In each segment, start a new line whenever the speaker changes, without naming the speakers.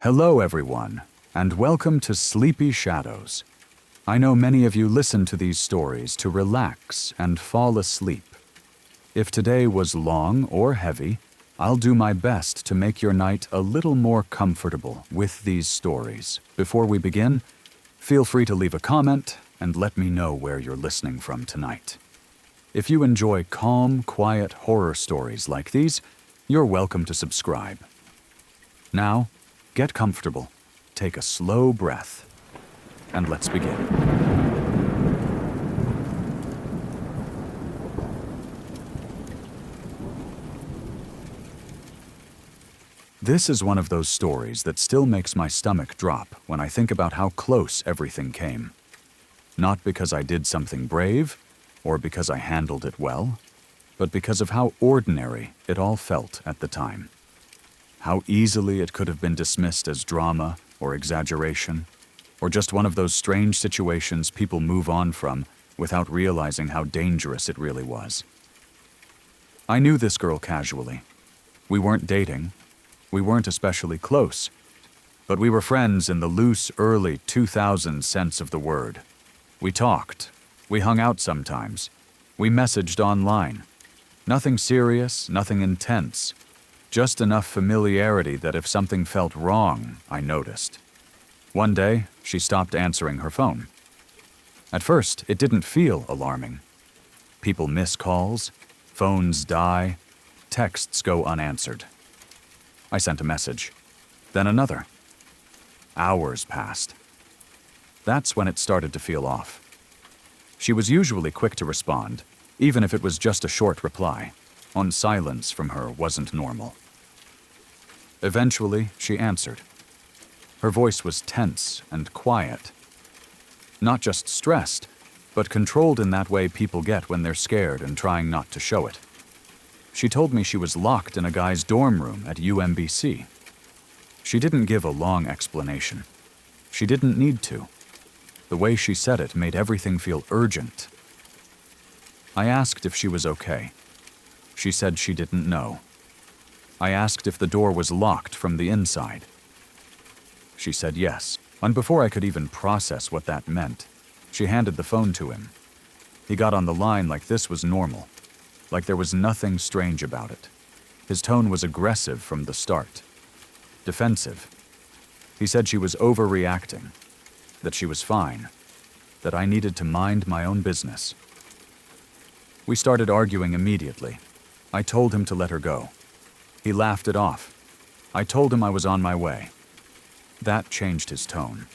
Hello, everyone, and welcome to Sleepy Shadows. I know many of you listen to these stories to relax and fall asleep. If today was long or heavy, I'll do my best to make your night a little more comfortable with these stories. Before we begin, feel free to leave a comment and let me know where you're listening from tonight. If you enjoy calm, quiet horror stories like these, you're welcome to subscribe. Now, get comfortable, take a slow breath, and let's begin. This is one of those stories that still makes my stomach drop when I think about how close everything came. Not because I did something brave, or because I handled it well, but because of how ordinary it all felt at the time. How easily it could have been dismissed as drama or exaggeration, or just one of those strange situations people move on from without realizing how dangerous it really was. I knew this girl casually. We weren't dating. We weren't especially close. But we were friends in the loose, early 2000s sense of the word. We talked. We hung out sometimes. We messaged online. Nothing serious, nothing intense. Just enough familiarity that if something felt wrong, I noticed. One day, she stopped answering her phone. At first, it didn't feel alarming. People miss calls, phones die, texts go unanswered. I sent a message, then another. Hours passed. That's when it started to feel off. She was usually quick to respond, even if it was just a short reply. On silence from her wasn't normal. Eventually, she answered. Her voice was tense and quiet. Not just stressed, but controlled in that way people get when they're scared and trying not to show it. She told me she was locked in a guy's dorm room at UMBC. She didn't give a long explanation. She didn't need to. The way she said it made everything feel urgent. I asked if she was okay. She said she didn't know. I asked if the door was locked from the inside. She said yes, and before I could even process what that meant, she handed the phone to him. He got on the line like this was normal, like there was nothing strange about it. His tone was aggressive from the start, defensive. He said she was overreacting, that she was fine, that I needed to mind my own business. We started arguing immediately. I told him to let her go. He laughed it off. I told him I was on my way. That changed his tone.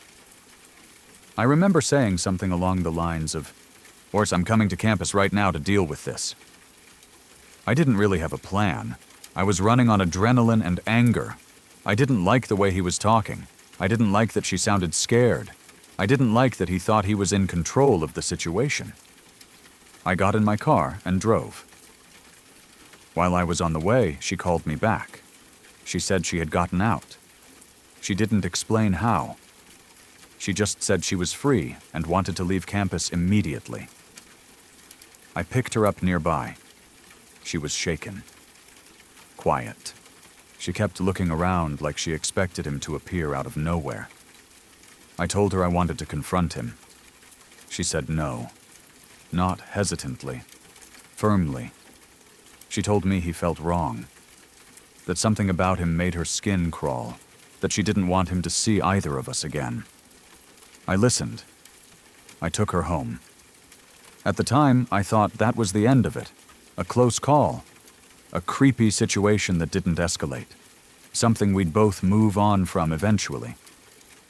I remember saying something along the lines of, "Of course, I'm coming to campus right now to deal with this." I didn't really have a plan. I was running on adrenaline and anger. I didn't like the way he was talking. I didn't like that she sounded scared. I didn't like that he thought he was in control of the situation. I got in my car and drove. While I was on the way, she called me back. She said she had gotten out. She didn't explain how. She just said she was free and wanted to leave campus immediately. I picked her up nearby. She was shaken. Quiet. She kept looking around like she expected him to appear out of nowhere. I told her I wanted to confront him. She said no. Not hesitantly. Firmly. She told me he felt wrong. That something about him made her skin crawl. That she didn't want him to see either of us again. I listened. I took her home. At the time, I thought that was the end of it. A close call. A creepy situation that didn't escalate. Something we'd both move on from eventually.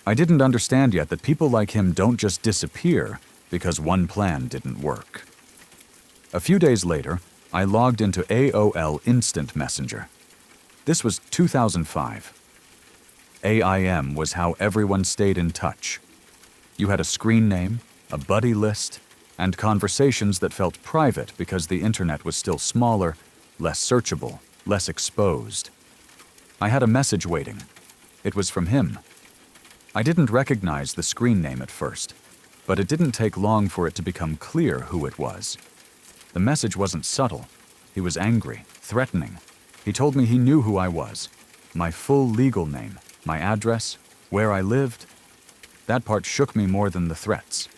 I didn't understand yet that people like him don't just disappear because one plan didn't work. A few days later, I logged into AOL Instant Messenger. This was 2005. AIM was how everyone stayed in touch. You had a screen name, a buddy list, and conversations that felt private because the internet was still smaller, less searchable, less exposed. I had a message waiting. It was from him. I didn't recognize the screen name at first, but it didn't take long for it to become clear who it was. The message wasn't subtle. He was angry, threatening. He told me he knew who I was, my full legal name, My address, where I lived, that part shook me more than the threats.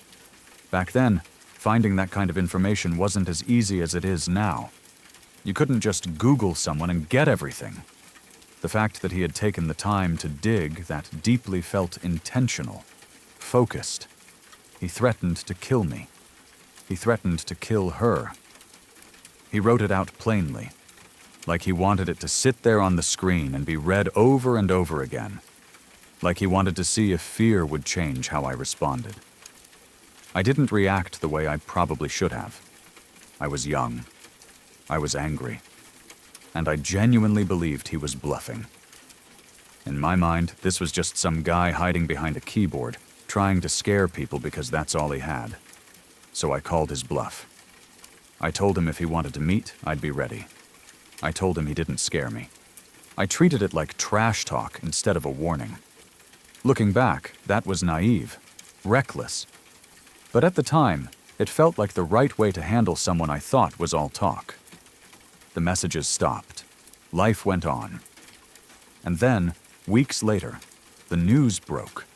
Back then, finding that kind of information wasn't as easy as it is now. You couldn't just Google someone and get everything. The fact that he had taken the time to dig that deeply felt intentional, focused. He threatened to kill me. He threatened to kill her. He wrote it out plainly, like he wanted it to sit there on the screen and be read over and over again, like he wanted to see if fear would change how I responded. I didn't react the way I probably should have. I was young. I was angry. And I genuinely believed he was bluffing. In my mind, this was just some guy hiding behind a keyboard, trying to scare people because that's all he had. So I called his bluff. I told him if he wanted to meet, I'd be ready. I told him he didn't scare me. I treated it like trash talk instead of a warning. Looking back, that was naive, reckless. But at the time, it felt like the right way to handle someone I thought was all talk. The messages stopped. Life went on. And then, weeks later, the news broke.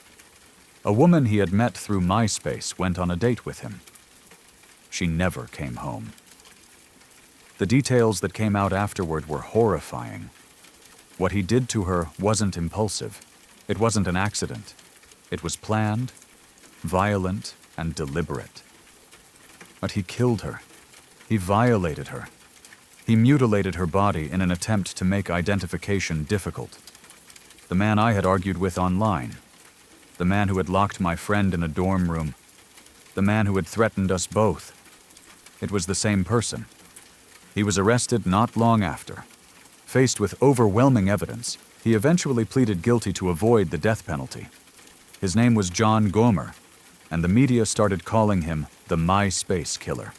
A woman he had met through MySpace went on a date with him. She never came home. The details that came out afterward were horrifying. What he did to her wasn't impulsive. It wasn't an accident. It was planned, violent, and deliberate. But he killed her. He violated her. He mutilated her body in an attempt to make identification difficult. The man I had argued with online. The man who had locked my friend in a dorm room. The man who had threatened us both. It was the same person. He was arrested not long after. Faced with overwhelming evidence, he eventually pleaded guilty to avoid the death penalty. His name was John Gomer, and the media started calling him the MySpace killer.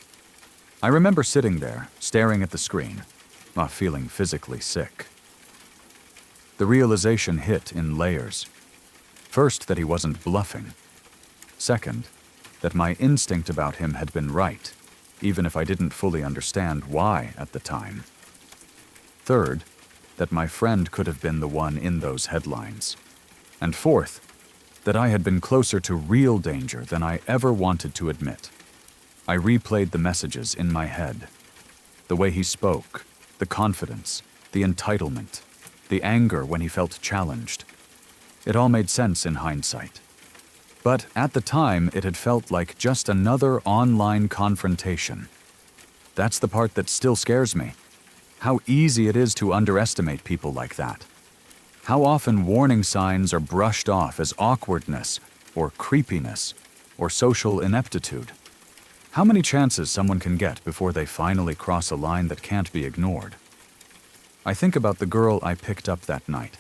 I remember sitting there, staring at the screen, while feeling physically sick. The realization hit in layers. First, that he wasn't bluffing. Second, that my instinct about him had been right, even if I didn't fully understand why at the time. Third, that my friend could have been the one in those headlines. And fourth, that I had been closer to real danger than I ever wanted to admit. I replayed the messages in my head. The way he spoke, the confidence, the entitlement, the anger when he felt challenged. It all made sense in hindsight. But at the time, it had felt like just another online confrontation. That's the part that still scares me. How easy it is to underestimate people like that. How often warning signs are brushed off as awkwardness, or creepiness, or social ineptitude. How many chances someone can get before they finally cross a line that can't be ignored. I think about the girl I picked up that night.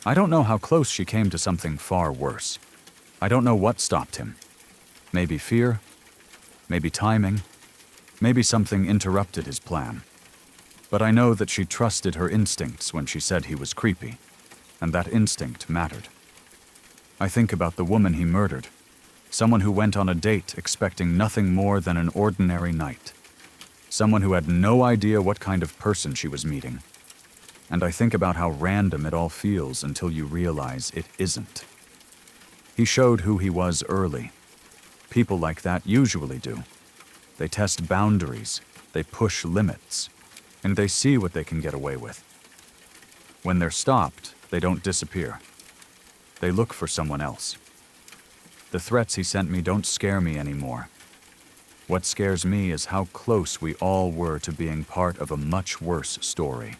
I don't know how close she came to something far worse. I don't know what stopped him. Maybe fear, maybe timing, maybe something interrupted his plan. But I know that she trusted her instincts when she said he was creepy, and that instinct mattered. I think about the woman he murdered, someone who went on a date expecting nothing more than an ordinary night, someone who had no idea what kind of person she was meeting. And I think about how random it all feels until you realize it isn't. He showed who he was early. People like that usually do. They test boundaries, they push limits, and they see what they can get away with. When they're stopped, they don't disappear. They look for someone else. The threats he sent me don't scare me anymore. What scares me is how close we all were to being part of a much worse story.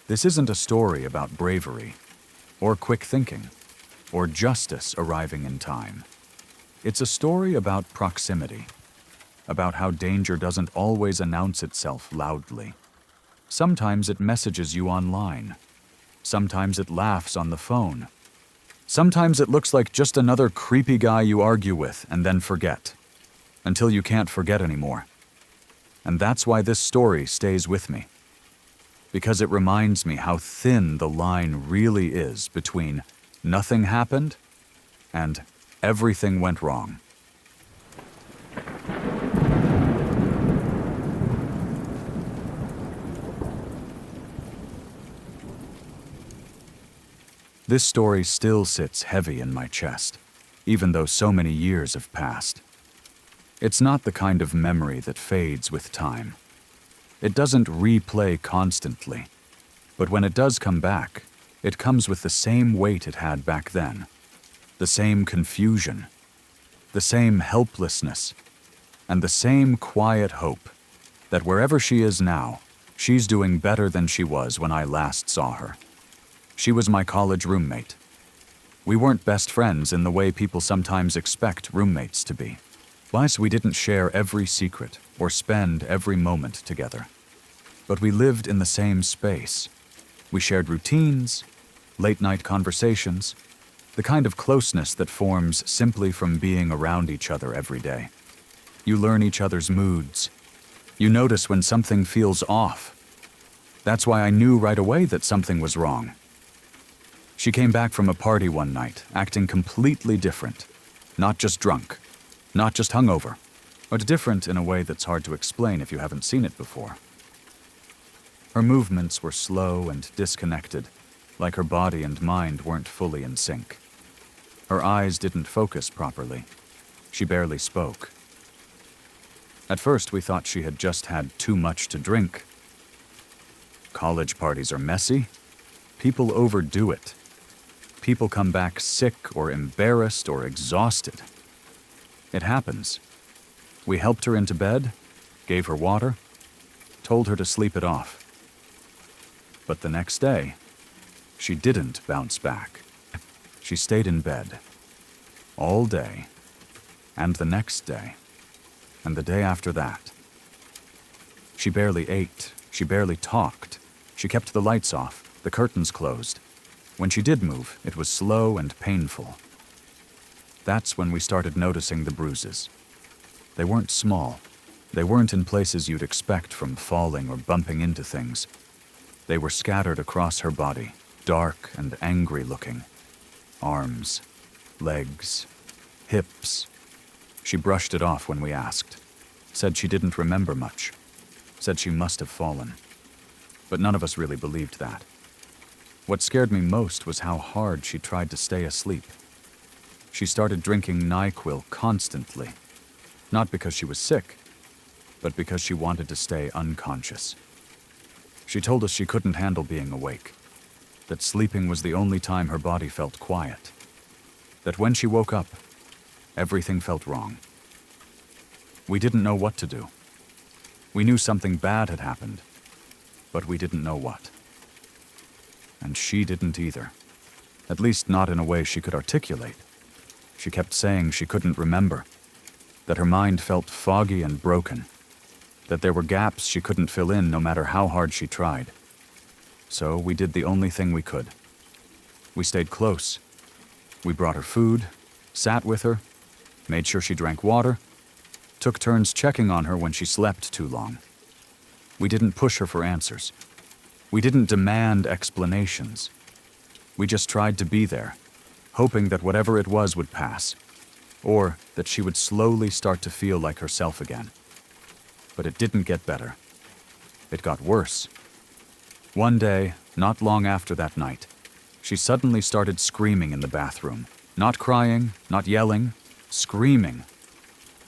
This isn't a story about bravery, or quick thinking, or justice arriving in time. It's a story about proximity, about how danger doesn't always announce itself loudly. Sometimes it messages you online. Sometimes it laughs on the phone. Sometimes it looks like just another creepy guy you argue with and then forget, until you can't forget anymore. And that's why this story stays with me. Because it reminds me how thin the line really is between nothing happened and everything went wrong. This story still sits heavy in my chest, even though so many years have passed. It's not the kind of memory that fades with time. It doesn't replay constantly, but when it does come back, it comes with the same weight it had back then, the same confusion, the same helplessness, and the same quiet hope that wherever she is now, she's doing better than she was when I last saw her. She was my college roommate. We weren't best friends in the way people sometimes expect roommates to be. Plus, we didn't share every secret or spend every moment together. But we lived in the same space. We shared routines, late-night conversations, the kind of closeness that forms simply from being around each other every day. You learn each other's moods. You notice when something feels off. That's why I knew right away that something was wrong. She came back from a party one night, acting completely different. Not just drunk, not just hungover, but different in a way that's hard to explain if you haven't seen it before. Her movements were slow and disconnected, like her body and mind weren't fully in sync. Her eyes didn't focus properly. She barely spoke. At first, we thought she had just had too much to drink. College parties are messy. People overdo it. People come back sick or embarrassed or exhausted. It happens. We helped her into bed, gave her water, told her to sleep it off. But the next day, she didn't bounce back. She stayed in bed all day, and the next day, and the day after that. She barely ate, she barely talked. She kept the lights off, the curtains closed. When she did move, it was slow and painful. That's when we started noticing the bruises. They weren't small. They weren't in places you'd expect from falling or bumping into things. They were scattered across her body, dark and angry looking. Arms, legs, hips. She brushed it off when we asked. Said she didn't remember much. Said she must have fallen. But none of us really believed that. What scared me most was how hard she tried to stay asleep. She started drinking NyQuil constantly, not because she was sick, but because she wanted to stay unconscious. She told us she couldn't handle being awake, that sleeping was the only time her body felt quiet, that when she woke up, everything felt wrong. We didn't know what to do. We knew something bad had happened, but we didn't know what. And she didn't either, at least not in a way she could articulate. She kept saying she couldn't remember, that her mind felt foggy and broken, that there were gaps she couldn't fill in no matter how hard she tried. So we did the only thing we could. We stayed close. We brought her food, sat with her, made sure she drank water, took turns checking on her when she slept too long. We didn't push her for answers. We didn't demand explanations. We just tried to be there, hoping that whatever it was would pass, or that she would slowly start to feel like herself again. But it didn't get better. It got worse. One day, not long after that night, she suddenly started screaming in the bathroom. Not crying, not yelling, screaming.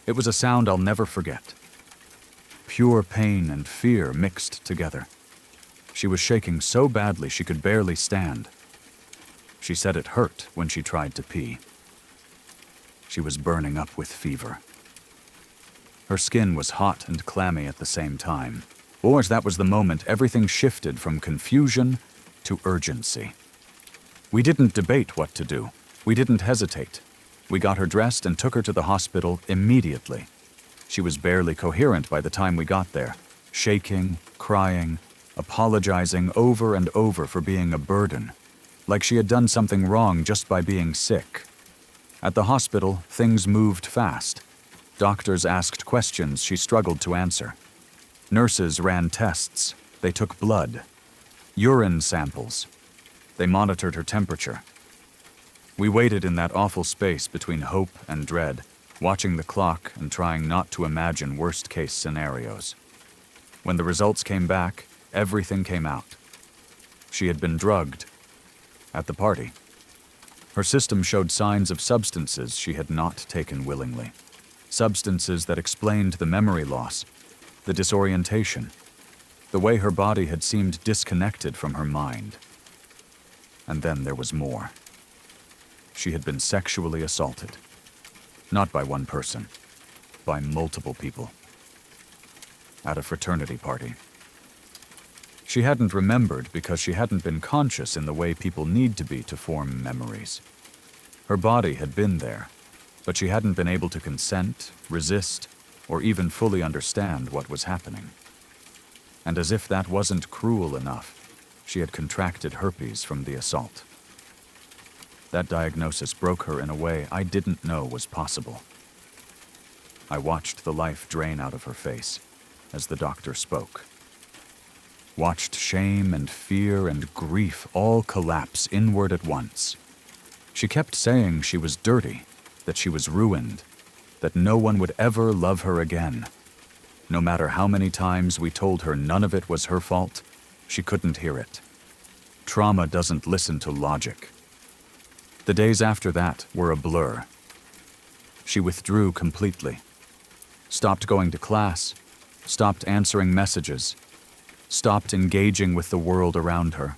It was a sound I'll never forget. Pure pain and fear mixed together. She was shaking so badly she could barely stand. She said it hurt when she tried to pee. She was burning up with fever. Her skin was hot and clammy at the same time. Or that was the moment everything shifted from confusion to urgency. We didn't debate what to do. We didn't hesitate. We got her dressed and took her to the hospital immediately. She was barely coherent by the time we got there, shaking, crying, apologizing over and over for being a burden, like she had done something wrong just by being sick. At the hospital, things moved fast. Doctors asked questions she struggled to answer. Nurses ran tests. They took blood, urine samples. They monitored her temperature. We waited in that awful space between hope and dread, watching the clock and trying not to imagine worst-case scenarios. When the results came back, everything came out. She had been drugged. At the party. Her system showed signs of substances she had not taken willingly. Substances that explained the memory loss, the disorientation, the way her body had seemed disconnected from her mind. And then there was more. She had been sexually assaulted. Not by one person, by multiple people. At a fraternity party. She hadn't remembered because she hadn't been conscious in the way people need to be to form memories. Her body had been there, but she hadn't been able to consent, resist, or even fully understand what was happening. And as if that wasn't cruel enough, she had contracted herpes from the assault. That diagnosis broke her in a way I didn't know was possible. I watched the life drain out of her face as the doctor spoke. Watched shame and fear and grief all collapse inward at once. She kept saying she was dirty, that she was ruined, that no one would ever love her again. No matter how many times we told her none of it was her fault, she couldn't hear it. Trauma doesn't listen to logic. The days after that were a blur. She withdrew completely. Stopped going to class, stopped answering messages, stopped engaging with the world around her.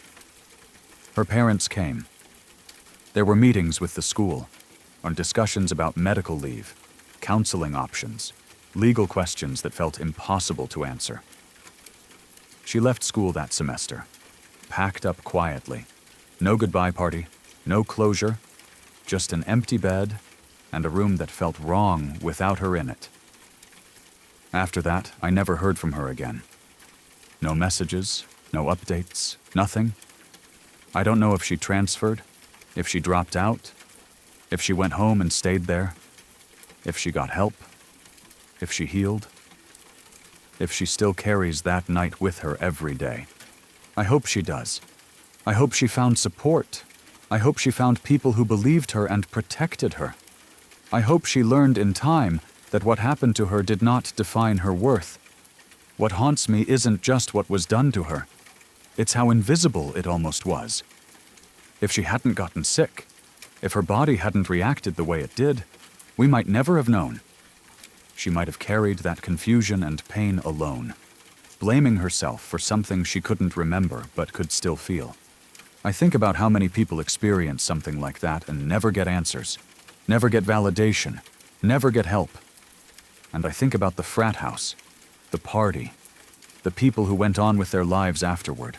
Her parents came. There were meetings with the school on discussions about medical leave, counseling options, legal questions that felt impossible to answer. She left school that semester, packed up quietly. No goodbye party, no closure, just an empty bed and a room that felt wrong without her in it. After that, I never heard from her again. No messages, no updates, nothing. I don't know if she transferred, if she dropped out, if she went home and stayed there, if she got help, if she healed, if she still carries that night with her every day. I hope she does. I hope she found support. I hope she found people who believed her and protected her. I hope she learned in time that what happened to her did not define her worth. What haunts me isn't just what was done to her. It's how invisible it almost was. If she hadn't gotten sick, if her body hadn't reacted the way it did, we might never have known. She might have carried that confusion and pain alone, blaming herself for something she couldn't remember but could still feel. I think about how many people experience something like that and never get answers, never get validation, never get help. And I think about the frat house, the party, the people who went on with their lives afterward.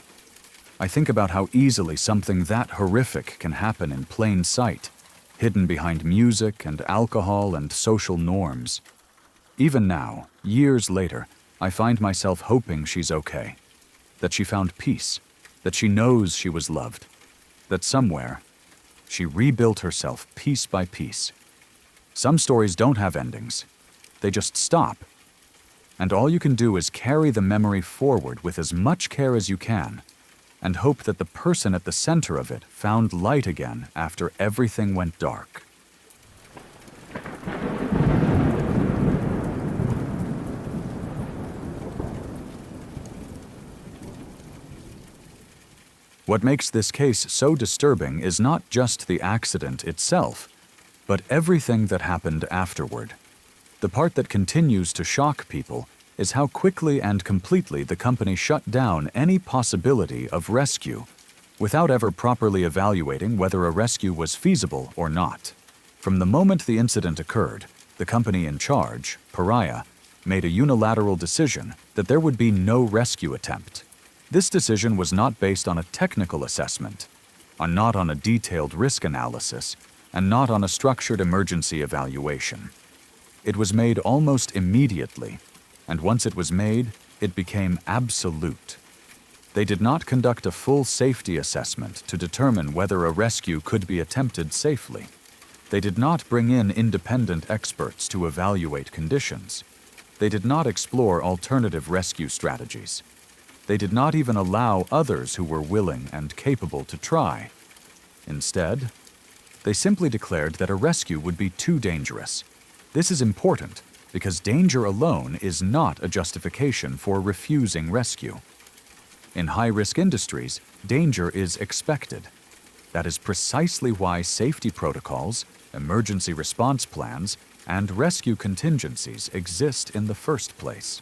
I think about how easily something that horrific can happen in plain sight, hidden behind music and alcohol and social norms. Even now, years later, I find myself hoping she's okay, that she found peace, that she knows she was loved, that somewhere, she rebuilt herself piece by piece. Some stories don't have endings. They just stop. And all you can do is carry the memory forward with as much care as you can, and hope that the person at the center of it found light again after everything went dark. What makes this case so disturbing is not just the accident itself, but everything that happened afterward. The part that continues to shock people is how quickly and completely the company shut down any possibility of rescue, without ever properly evaluating whether a rescue was feasible or not. From the moment the incident occurred, the company in charge, Pariah, made a unilateral decision that there would be no rescue attempt. This decision was not based on a technical assessment, not on a detailed risk analysis, and not on a structured emergency evaluation. It was made almost immediately, and once it was made, it became absolute. They did not conduct a full safety assessment to determine whether a rescue could be attempted safely. They did not bring in independent experts to evaluate conditions. They did not explore alternative rescue strategies. They did not even allow others who were willing and capable to try. Instead, they simply declared that a rescue would be too dangerous. This is important because danger alone is not a justification for refusing rescue. In high-risk industries, danger is expected. That is precisely why safety protocols, emergency response plans, and rescue contingencies exist in the first place.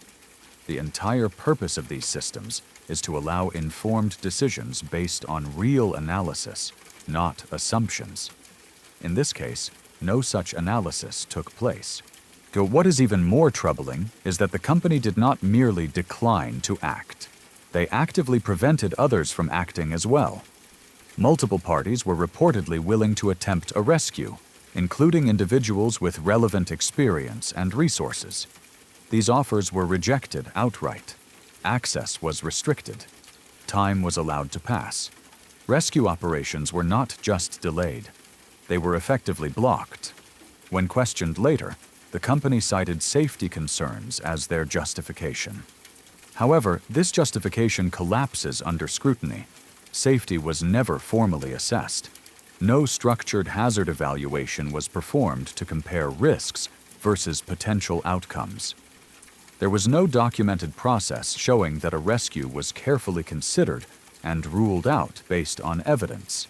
The entire purpose of these systems is to allow informed decisions based on real analysis, not assumptions. In this case, no such analysis took place. What is even more troubling is that the company did not merely decline to act. They actively prevented others from acting as well. Multiple parties were reportedly willing to attempt a rescue, including individuals with relevant experience and resources. These offers were rejected outright. Access was restricted. Time was allowed to pass. Rescue operations were not just delayed. They were effectively blocked. When questioned later, the company cited safety concerns as their justification. However, this justification collapses under scrutiny. Safety was never formally assessed. No structured hazard evaluation was performed to compare risks versus potential outcomes. There was no documented process showing that a rescue was carefully considered and ruled out based on evidence.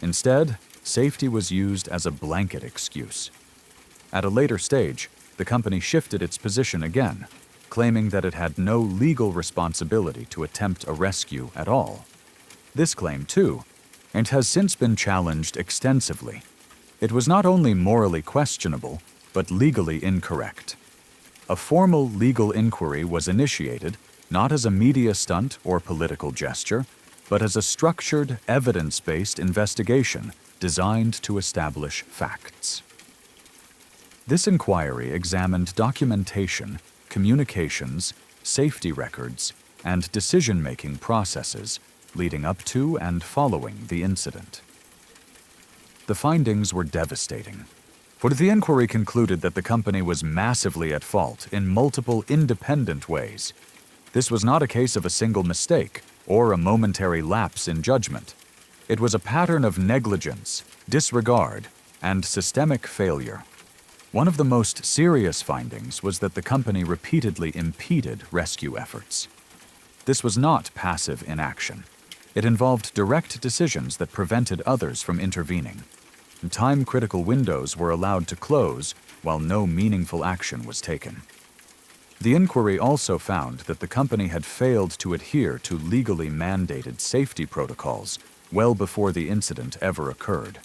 Instead, safety was used as a blanket excuse. At a later stage, the company shifted its position again, claiming that it had no legal responsibility to attempt a rescue at all. This claim, too, and has since been challenged extensively. It was not only morally questionable, but legally incorrect. A formal legal inquiry was initiated, not as a media stunt or political gesture, but as a structured, evidence-based investigation designed to establish facts. This inquiry examined documentation, communications, safety records, and decision-making processes leading up to and following the incident. The findings were devastating. For the inquiry concluded that the company was massively at fault in multiple independent ways. This was not a case of a single mistake or a momentary lapse in judgment. It was a pattern of negligence, disregard, and systemic failure. One of the most serious findings was that the company repeatedly impeded rescue efforts. This was not passive inaction. It involved direct decisions that prevented others from intervening. Time-critical windows were allowed to close while no meaningful action was taken. The inquiry also found that the company had failed to adhere to legally mandated safety protocols well before the incident ever occurred.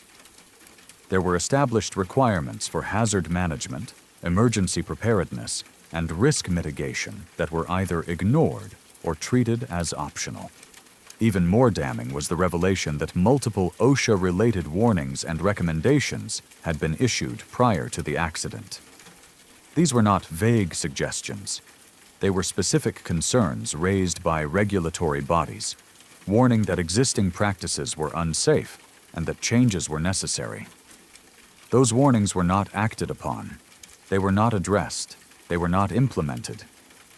There were established requirements for hazard management, emergency preparedness, and risk mitigation that were either ignored or treated as optional. Even more damning was the revelation that multiple OSHA-related warnings and recommendations had been issued prior to the accident. These were not vague suggestions. They were specific concerns raised by regulatory bodies, warning that existing practices were unsafe and that changes were necessary. Those warnings were not acted upon. They were not addressed. They were not implemented.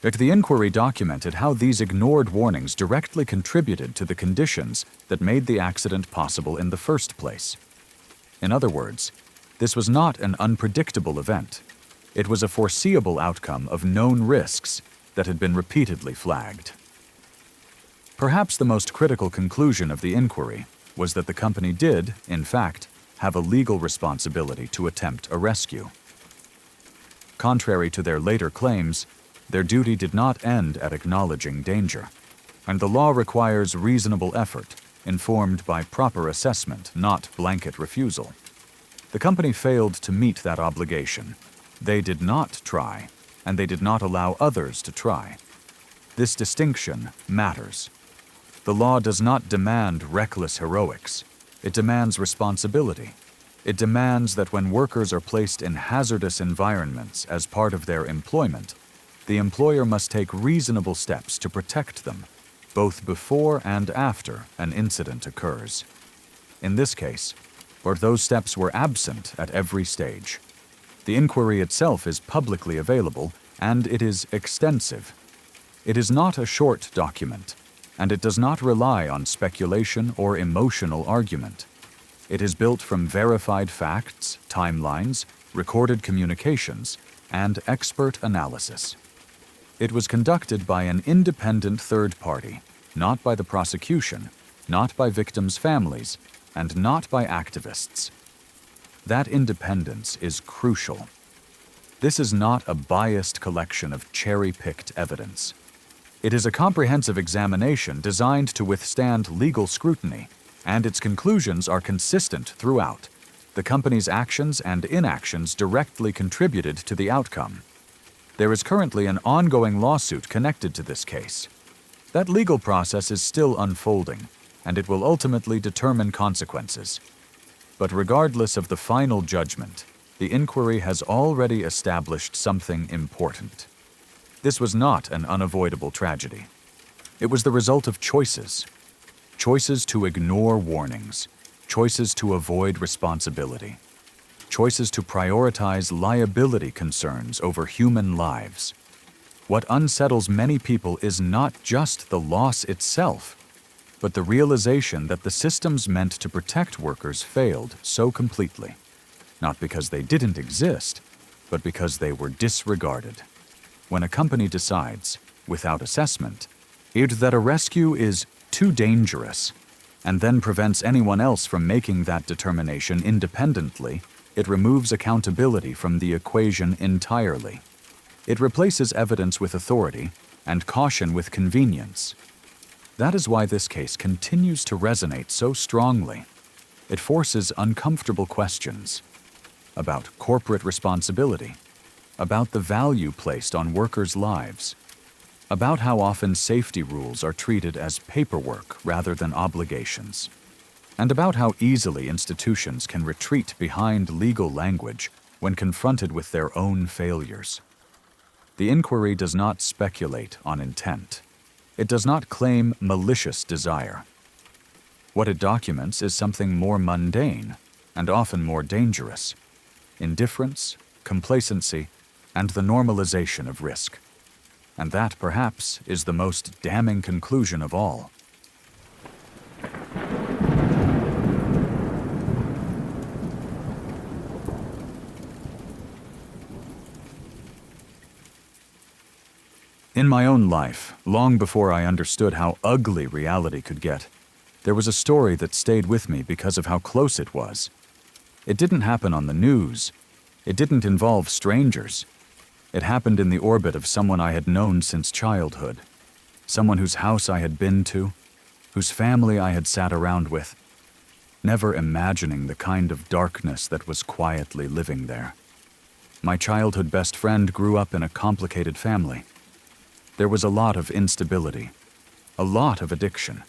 Yet the inquiry documented how these ignored warnings directly contributed to the conditions that made the accident possible in the first place. In other words, this was not an unpredictable event. It was a foreseeable outcome of known risks that had been repeatedly flagged. Perhaps the most critical conclusion of the inquiry was that the company did, in fact, have a legal responsibility to attempt a rescue. Contrary to their later claims, their duty did not end at acknowledging danger, and the law requires reasonable effort, informed by proper assessment, not blanket refusal. The company failed to meet that obligation. They did not try, and they did not allow others to try. This distinction matters. The law does not demand reckless heroics. It demands responsibility. It demands that when workers are placed in hazardous environments as part of their employment, the employer must take reasonable steps to protect them, both before and after an incident occurs. In this case, those steps were absent at every stage. The inquiry itself is publicly available, and it is extensive. It is not a short document, and it does not rely on speculation or emotional argument. It is built from verified facts, timelines, recorded communications, and expert analysis. It was conducted by an independent third party, not by the prosecution, not by victims' families, and not by activists. That independence is crucial. This is not a biased collection of cherry-picked evidence. It is a comprehensive examination designed to withstand legal scrutiny, and its conclusions are consistent throughout. The company's actions and inactions directly contributed to the outcome. There is currently an ongoing lawsuit connected to this case. That legal process is still unfolding, and it will ultimately determine consequences. But regardless of the final judgment, the inquiry has already established something important. This was not an unavoidable tragedy. It was the result of choices. Choices to ignore warnings, choices to avoid responsibility, choices to prioritize liability concerns over human lives. What unsettles many people is not just the loss itself, but the realization that the systems meant to protect workers failed so completely, not because they didn't exist, but because they were disregarded. When a company decides, without assessment, either that a rescue is too dangerous, and then prevents anyone else from making that determination independently, it removes accountability from the equation entirely. It replaces evidence with authority and caution with convenience. That is why this case continues to resonate so strongly. It forces uncomfortable questions about corporate responsibility, about the value placed on workers' lives, about how often safety rules are treated as paperwork rather than obligations, and about how easily institutions can retreat behind legal language when confronted with their own failures. The inquiry does not speculate on intent. It does not claim malicious desire. What it documents is something more mundane and often more dangerous: indifference, complacency, and the normalization of risk. And that, perhaps, is the most damning conclusion of all. In my own life, long before I understood how ugly reality could get, there was a story that stayed with me because of how close it was. It didn't happen on the news. It didn't involve strangers. It happened in the orbit of someone I had known since childhood, someone whose house I had been to, whose family I had sat around with, never imagining the kind of darkness that was quietly living there. My childhood best friend grew up in a complicated family. There was a lot of instability, a lot of addiction,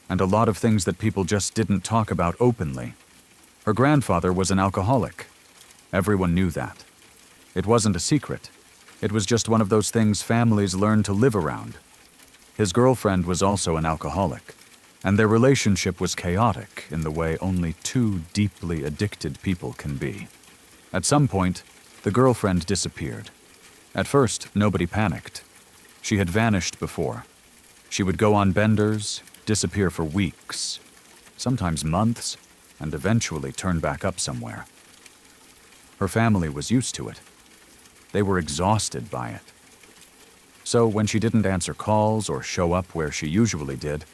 and a lot of things that people just didn't talk about openly. Her grandfather was an alcoholic. Everyone knew that. It wasn't a secret. It was just one of those things families learn to live around. His girlfriend was also an alcoholic, and their relationship was chaotic in the way only two deeply addicted people can be. At some point, the girlfriend disappeared. At first, nobody panicked. She had vanished before. She would go on benders, disappear for weeks, sometimes months, and eventually turn back up somewhere. Her family was used to it. They were exhausted by it. So when she didn't answer calls or show up where she usually did,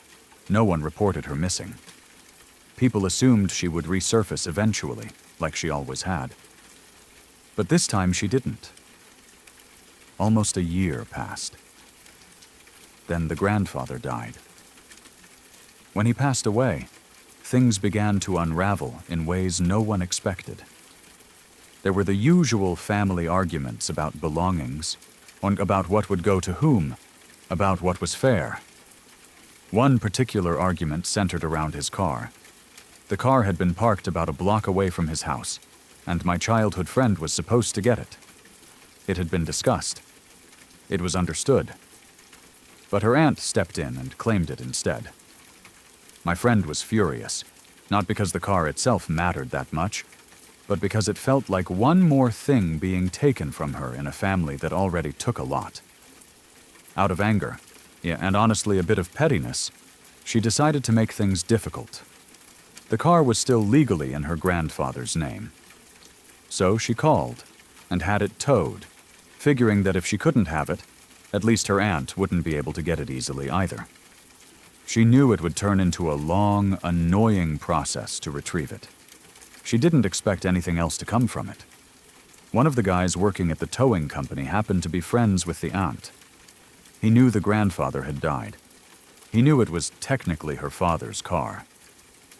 no one reported her missing. People assumed she would resurface eventually, like she always had. But this time she didn't. Almost a year passed. Then the grandfather died. When he passed away, things began to unravel in ways no one expected. There were the usual family arguments about belongings, about what would go to whom, about what was fair. One particular argument centered around his car. The car had been parked about a block away from his house, and my childhood friend was supposed to get it. It had been discussed. It was understood. But her aunt stepped in and claimed it instead. My friend was furious, not because the car itself mattered that much, but because it felt like one more thing being taken from her in a family that already took a lot. Out of anger, and honestly a bit of pettiness, she decided to make things difficult. The car was still legally in her grandfather's name. So she called and had it towed, figuring that if she couldn't have it, at least her aunt wouldn't be able to get it easily either. She knew it would turn into a long, annoying process to retrieve it. She didn't expect anything else to come from it. One of the guys working at the towing company happened to be friends with the aunt. He knew the grandfather had died. He knew it was technically her father's car.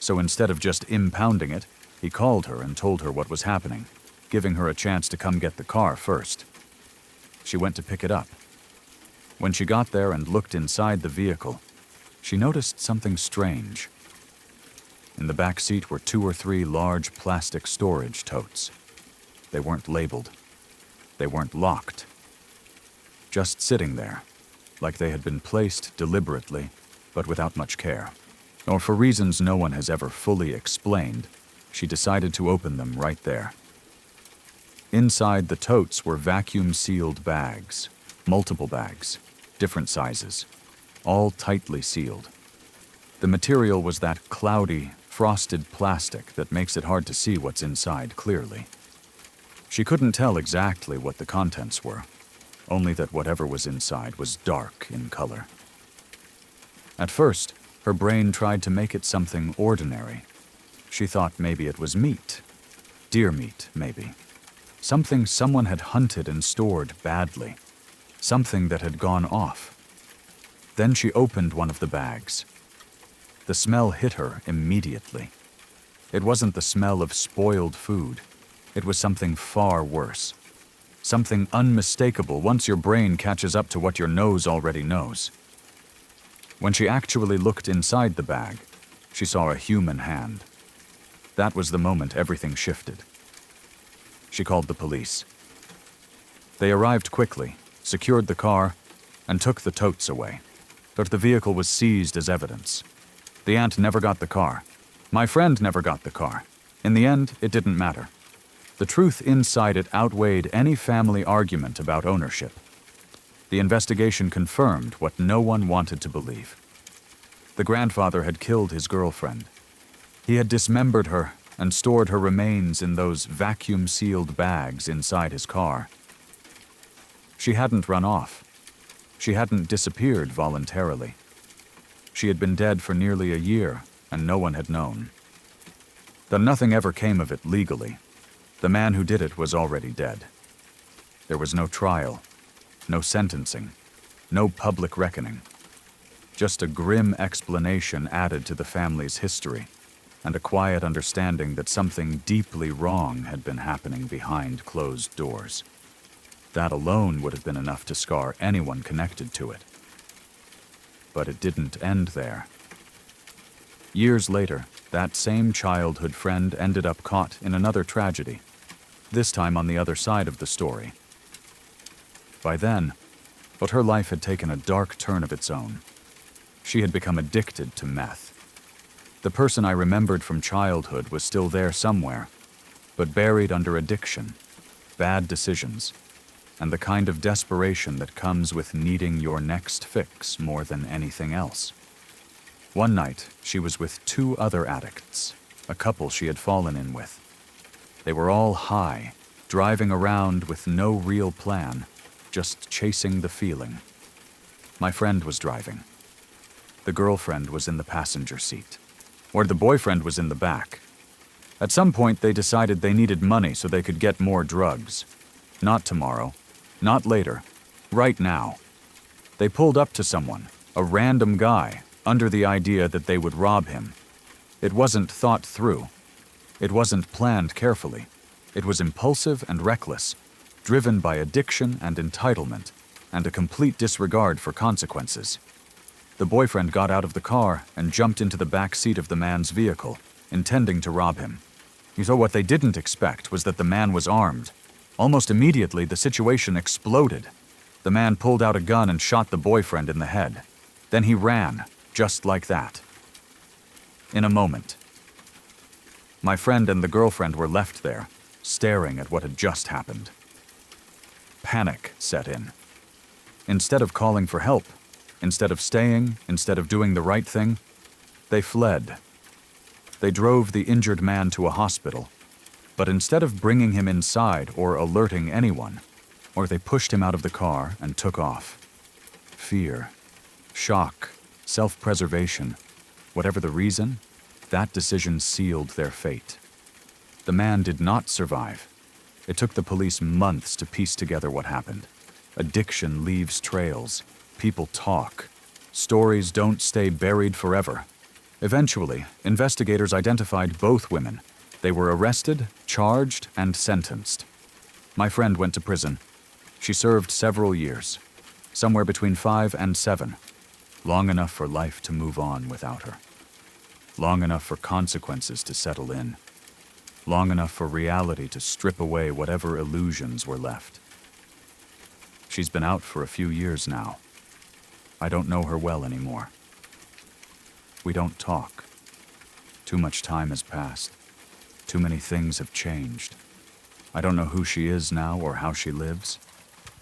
So instead of just impounding it, he called her and told her what was happening, giving her a chance to come get the car first. She went to pick it up. When she got there and looked inside the vehicle, she noticed something strange. In the back seat were 2 or 3 large plastic storage totes. They weren't labeled. They weren't locked. Just sitting there, like they had been placed deliberately, but without much care. Or for reasons no one has ever fully explained, she decided to open them right there. Inside the totes were vacuum-sealed bags, multiple bags, different sizes, all tightly sealed. The material was that cloudy, frosted plastic that makes it hard to see what's inside clearly. She couldn't tell exactly what the contents were, only that whatever was inside was dark in color. At first, her brain tried to make it something ordinary. She thought maybe it was meat. Deer meat, maybe. Something someone had hunted and stored badly. Something that had gone off. Then she opened one of the bags. The smell hit her immediately. It wasn't the smell of spoiled food. It was something far worse. Something unmistakable once your brain catches up to what your nose already knows. When she actually looked inside the bag, she saw a human hand. That was the moment everything shifted. She called the police. They arrived quickly, secured the car, and took the totes away. But the vehicle was seized as evidence. The aunt never got the car. My friend never got the car. In the end, it didn't matter. The truth inside it outweighed any family argument about ownership. The investigation confirmed what no one wanted to believe. The grandfather had killed his girlfriend. He had dismembered her and stored her remains in those vacuum-sealed bags inside his car. She hadn't run off. She hadn't disappeared voluntarily. She had been dead for nearly a year, and no one had known. Though nothing ever came of it legally, the man who did it was already dead. There was no trial, no sentencing, no public reckoning. Just a grim explanation added to the family's history, and a quiet understanding that something deeply wrong had been happening behind closed doors. That alone would have been enough to scar anyone connected to it. But it didn't end there. Years later, that same childhood friend ended up caught in another tragedy, this time on the other side of the story. By then, but her life had taken a dark turn of its own. She had become addicted to meth. The person I remembered from childhood was still there somewhere, but buried under addiction, bad decisions, and the kind of desperation that comes with needing your next fix more than anything else. One night, she was with 2 other addicts, a couple she had fallen in with. They were all high, driving around with no real plan, just chasing the feeling. My friend was driving. The girlfriend was in the passenger seat, or the boyfriend was in the back. At some point, they decided they needed money so they could get more drugs. Not tomorrow, not later, right now. They pulled up to someone, a random guy, under the idea that they would rob him. It wasn't thought through. It wasn't planned carefully. It was impulsive and reckless, driven by addiction and entitlement, and a complete disregard for consequences. The boyfriend got out of the car and jumped into the back seat of the man's vehicle, intending to rob him. So what they didn't expect was that the man was armed. Almost immediately, the situation exploded. The man pulled out a gun and shot the boyfriend in the head. Then he ran, just like that. In a moment. My friend and the girlfriend were left there, staring at what had just happened. Panic set in. Instead of calling for help, instead of staying, instead of doing the right thing, they fled. They drove the injured man to a hospital, but instead of bringing him inside or alerting anyone, they pushed him out of the car and took off. Fear, shock, self-preservation. Whatever the reason, that decision sealed their fate. The man did not survive. It took the police months to piece together what happened. Addiction leaves trails. People talk. Stories don't stay buried forever. Eventually, investigators identified both women. They were arrested, charged, and sentenced. My friend went to prison. She served several years, somewhere between 5 and 7, long enough for life to move on without her. Long enough for consequences to settle in. Long enough for reality to strip away whatever illusions were left. She's been out for a few years now. I don't know her well anymore. We don't talk. Too much time has passed. Too many things have changed. I don't know who she is now or how she lives.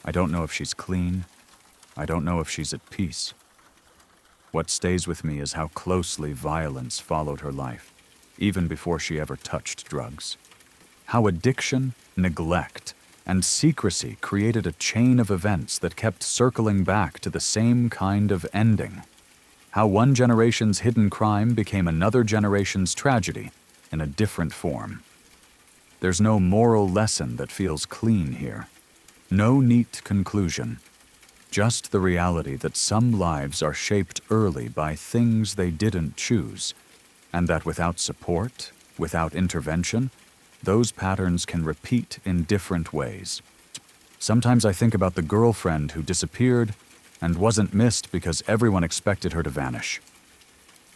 I don't know if she's clean. I don't know if she's at peace. What stays with me is how closely violence followed her life, even before she ever touched drugs. How addiction, neglect, and secrecy created a chain of events that kept circling back to the same kind of ending. How one generation's hidden crime became another generation's tragedy in a different form. There's no moral lesson that feels clean here. No neat conclusion. Just the reality that some lives are shaped early by things they didn't choose, and that without support, without intervention, those patterns can repeat in different ways. Sometimes I think about the girlfriend who disappeared and wasn't missed because everyone expected her to vanish.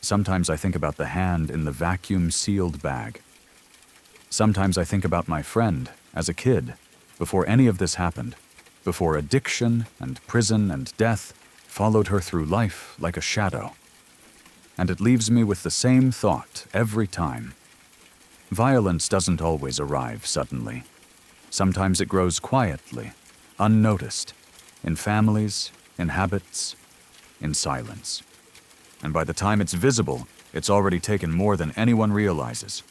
Sometimes I think about the hand in the vacuum-sealed bag. Sometimes I think about my friend as a kid, before any of this happened, before addiction and prison and death followed her through life like a shadow. And it leaves me with the same thought every time. Violence doesn't always arrive suddenly. Sometimes it grows quietly, unnoticed, in families, in habits, in silence. And by the time it's visible, it's already taken more than anyone realizes.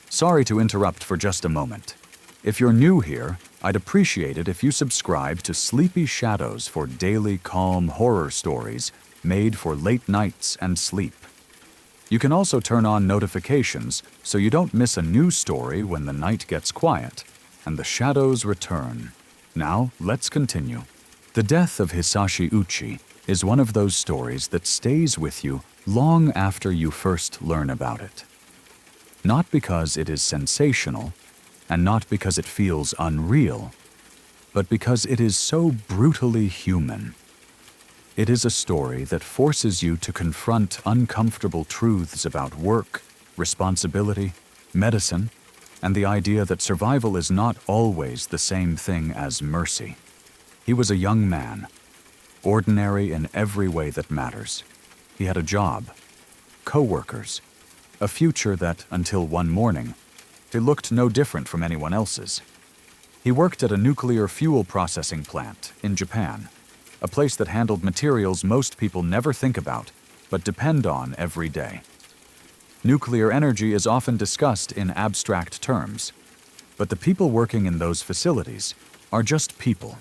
Sorry to interrupt for just a moment. If you're new here, I'd appreciate it if you subscribe to Sleepy Shadows for daily calm horror stories made for late nights and sleep. You can also turn on notifications so you don't miss a new story when the night gets quiet and the shadows return. Now, let's continue. The death of Hisashi Uchi is one of those stories that stays with you long after you first learn about it. Not because it is sensational, and not because it feels unreal, but because it is so brutally human. It is a story that forces you to confront uncomfortable truths about work, responsibility, medicine, and the idea that survival is not always the same thing as mercy. He was a young man, ordinary in every way that matters. He had a job, co-workers, a future that, until one morning, it looked no different from anyone else's. He worked at a nuclear fuel processing plant in Japan, a place that handled materials most people never think about, but depend on every day. Nuclear energy is often discussed in abstract terms, but the people working in those facilities are just people.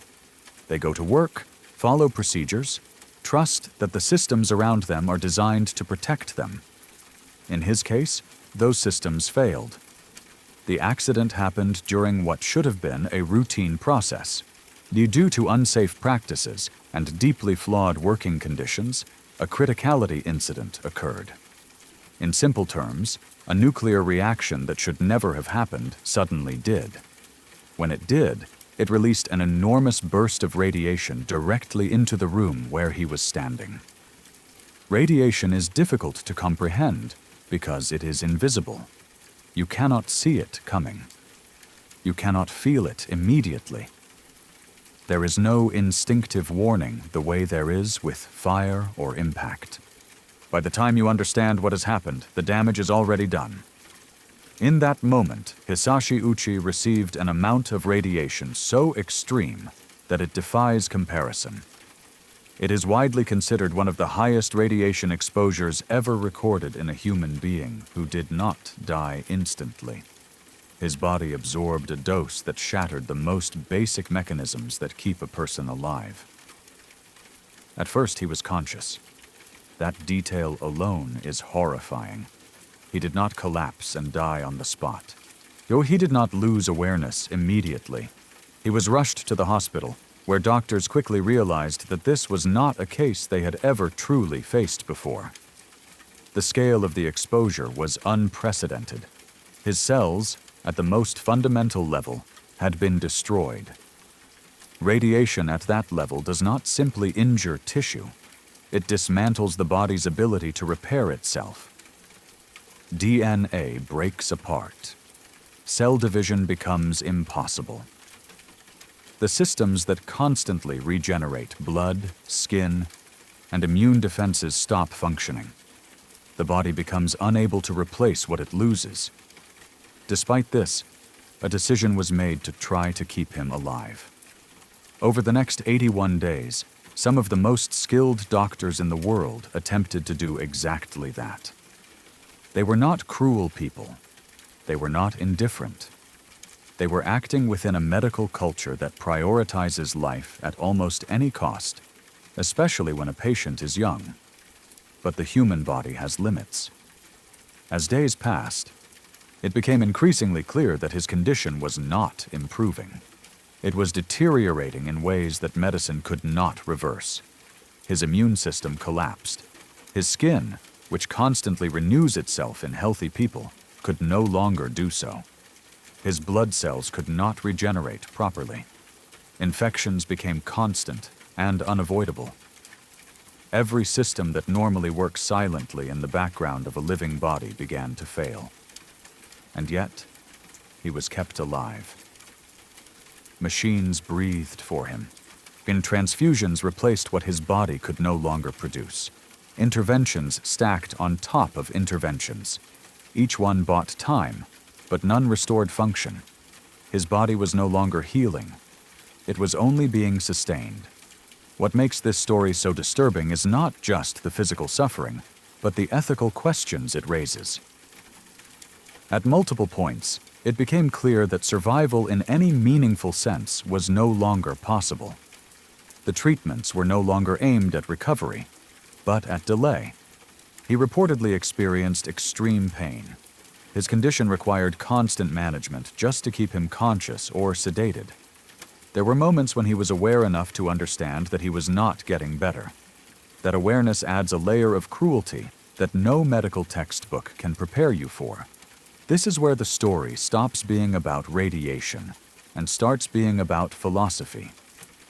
They go to work, follow procedures, trust that the systems around them are designed to protect them. In his case, those systems failed. The accident happened during what should have been a routine process. Due to unsafe practices and deeply flawed working conditions, a criticality incident occurred. In simple terms, a nuclear reaction that should never have happened suddenly did. When it did, it released an enormous burst of radiation directly into the room where he was standing. Radiation is difficult to comprehend because it is invisible. You cannot see it coming. You cannot feel it immediately. There is no instinctive warning the way there is with fire or impact. By the time you understand what has happened, the damage is already done. In that moment, Hisashi Uchi received an amount of radiation so extreme that it defies comparison. It is widely considered one of the highest radiation exposures ever recorded in a human being who did not die instantly. His body absorbed a dose that shattered the most basic mechanisms that keep a person alive. At first he was conscious. That detail alone is horrifying. He did not collapse and die on the spot. Though he did not lose awareness immediately. He was rushed to the hospital, where doctors quickly realized that this was not a case they had ever truly faced before. The scale of the exposure was unprecedented. His cells, at the most fundamental level, had been destroyed. Radiation at that level does not simply injure tissue. It dismantles the body's ability to repair itself. DNA breaks apart. Cell division becomes impossible. The systems that constantly regenerate blood, skin, and immune defenses stop functioning. The body becomes unable to replace what it loses. Despite this, a decision was made to try to keep him alive. Over the next 81 days, some of the most skilled doctors in the world attempted to do exactly that. They were not cruel people. They were not indifferent. They were acting within a medical culture that prioritizes life at almost any cost, especially when a patient is young. But the human body has limits. As days passed, it became increasingly clear that his condition was not improving. It was deteriorating in ways that medicine could not reverse. His immune system collapsed. His skin, which constantly renews itself in healthy people, could no longer do so. His blood cells could not regenerate properly. Infections became constant and unavoidable. Every system that normally works silently in the background of a living body began to fail. And yet, he was kept alive. Machines breathed for him. Transfusions replaced what his body could no longer produce. Interventions stacked on top of interventions. Each one bought time, but none restored function. His body was no longer healing. It was only being sustained. What makes this story so disturbing is not just the physical suffering, but the ethical questions it raises. At multiple points, it became clear that survival in any meaningful sense was no longer possible. The treatments were no longer aimed at recovery, but at delay. He reportedly experienced extreme pain. His condition required constant management just to keep him conscious or sedated. There were moments when he was aware enough to understand that he was not getting better. That awareness adds a layer of cruelty that no medical textbook can prepare you for. This is where the story stops being about radiation and starts being about philosophy.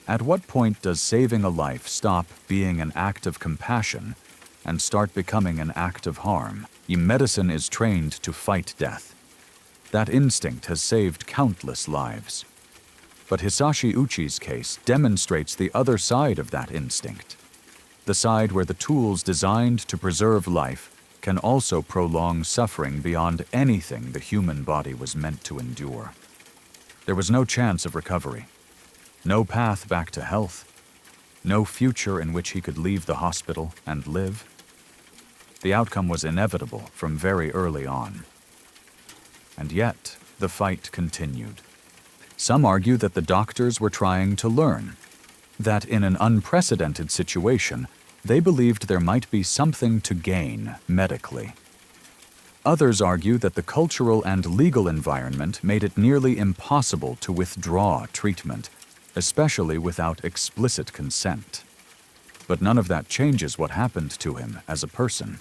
At what point does saving a life stop being an act of compassion and start becoming an act of harm? Medicine is trained to fight death. That instinct has saved countless lives. But Hisashi Uchi's case demonstrates the other side of that instinct. The side where the tools designed to preserve life can also prolong suffering beyond anything the human body was meant to endure. There was no chance of recovery, no path back to health, no future in which he could leave the hospital and live. The outcome was inevitable from very early on. And yet, the fight continued. Some argue that the doctors were trying to learn, that in an unprecedented situation, they believed there might be something to gain medically. Others argue that the cultural and legal environment made it nearly impossible to withdraw treatment, especially without explicit consent. But none of that changes what happened to him as a person.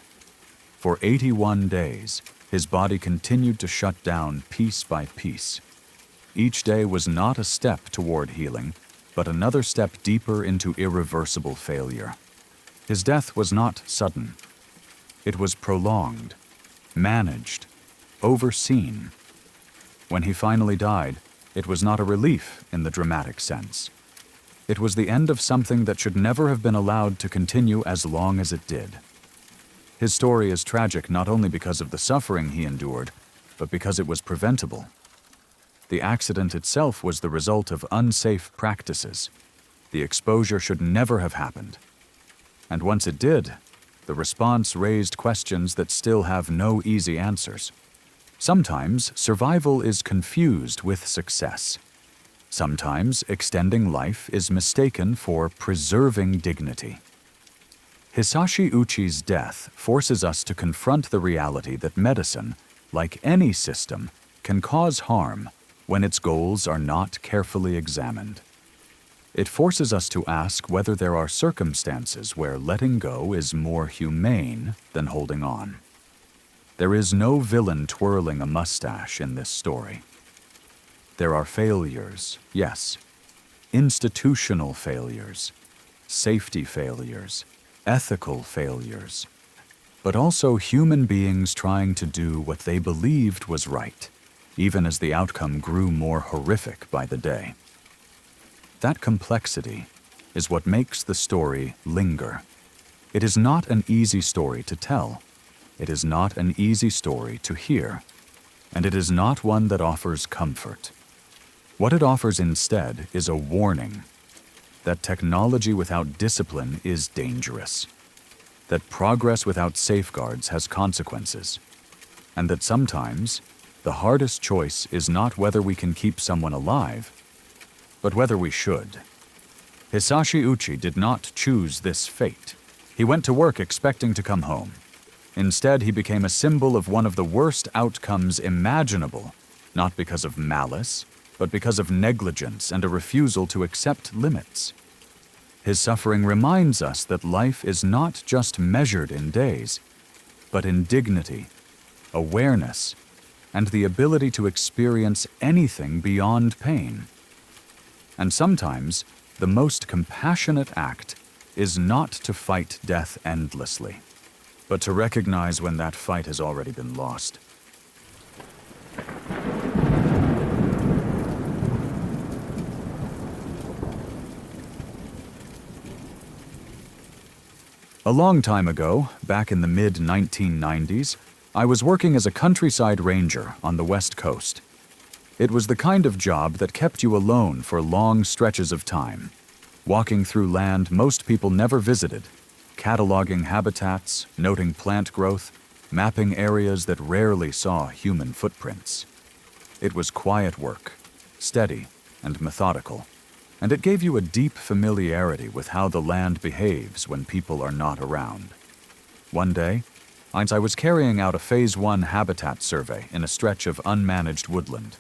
For 81 days, his body continued to shut down piece by piece. Each day was not a step toward healing, but another step deeper into irreversible failure. His death was not sudden. It was prolonged, managed, overseen. When he finally died, it was not a relief in the dramatic sense. It was the end of something that should never have been allowed to continue as long as it did. His story is tragic not only because of the suffering he endured, but because it was preventable. The accident itself was the result of unsafe practices. The exposure should never have happened. And once it did, the response raised questions that still have no easy answers. Sometimes survival is confused with success. Sometimes extending life is mistaken for preserving dignity. Hisashi Uchi's death forces us to confront the reality that medicine, like any system, can cause harm when its goals are not carefully examined. It forces us to ask whether there are circumstances where letting go is more humane than holding on. There is no villain twirling a mustache in this story. There are failures, yes. Institutional failures, safety failures, ethical failures, but also human beings trying to do what they believed was right, even as the outcome grew more horrific by the day. That complexity is what makes the story linger. It is not an easy story to tell. It is not an easy story to hear. And it is not one that offers comfort. What it offers instead is a warning that technology without discipline is dangerous, that progress without safeguards has consequences, and that sometimes the hardest choice is not whether we can keep someone alive, but whether we should. Hisashi Uchi did not choose this fate. He went to work expecting to come home. Instead, he became a symbol of one of the worst outcomes imaginable, not because of malice, but because of negligence and a refusal to accept limits. His suffering reminds us that life is not just measured in days, but in dignity, awareness, and the ability to experience anything beyond pain. And sometimes, the most compassionate act is not to fight death endlessly, but to recognize when that fight has already been lost. A long time ago, back in the mid-1990s, I was working as a countryside ranger on the West Coast. It was the kind of job that kept you alone for long stretches of time, walking through land most people never visited, cataloging habitats, noting plant growth, mapping areas that rarely saw human footprints. It was quiet work, steady and methodical, and it gave you a deep familiarity with how the land behaves when people are not around. One day, I was carrying out a Phase 1 habitat survey in a stretch of unmanaged woodland.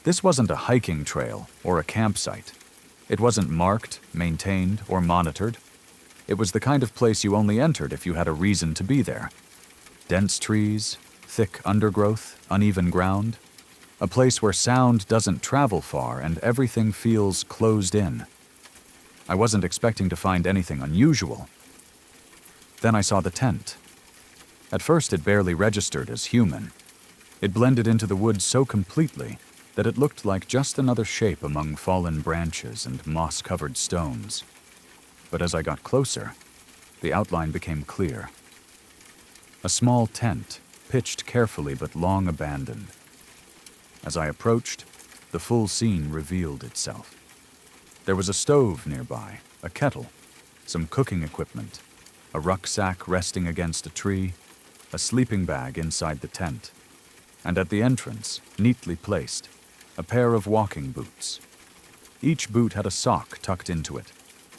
This wasn't a hiking trail or a campsite. It wasn't marked, maintained, or monitored. It was the kind of place you only entered if you had a reason to be there. Dense trees, thick undergrowth, uneven ground. A place where sound doesn't travel far and everything feels closed in. I wasn't expecting to find anything unusual. Then I saw the tent. At first it barely registered as human. It blended into the woods so completely that it looked like just another shape among fallen branches and moss-covered stones. But as I got closer, the outline became clear. A small tent, pitched carefully but long abandoned. As I approached, the full scene revealed itself. There was a stove nearby, a kettle, some cooking equipment, a rucksack resting against a tree, a sleeping bag inside the tent, and at the entrance, neatly placed, a pair of walking boots. Each boot had a sock tucked into it,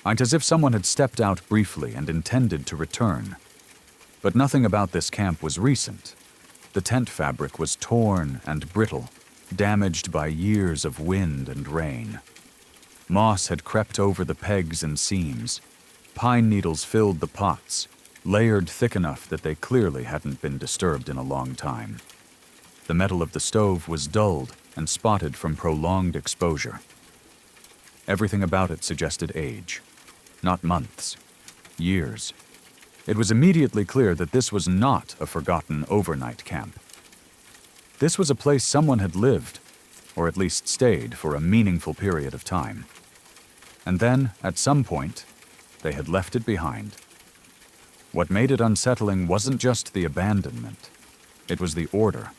as if someone had stepped out briefly and intended to return. But nothing about this camp was recent. The tent fabric was torn and brittle, damaged by years of wind and rain. Moss had crept over the pegs and seams. Pine needles filled the pots, layered thick enough that they clearly hadn't been disturbed in a long time. The metal of the stove was dulled and spotted from prolonged exposure. Everything about it suggested age. Not months, years. It was immediately clear that this was not a forgotten overnight camp. This was a place someone had lived, or at least stayed for a meaningful period of time. And then, at some point, they had left it behind. What made it unsettling wasn't just the abandonment. It was the order.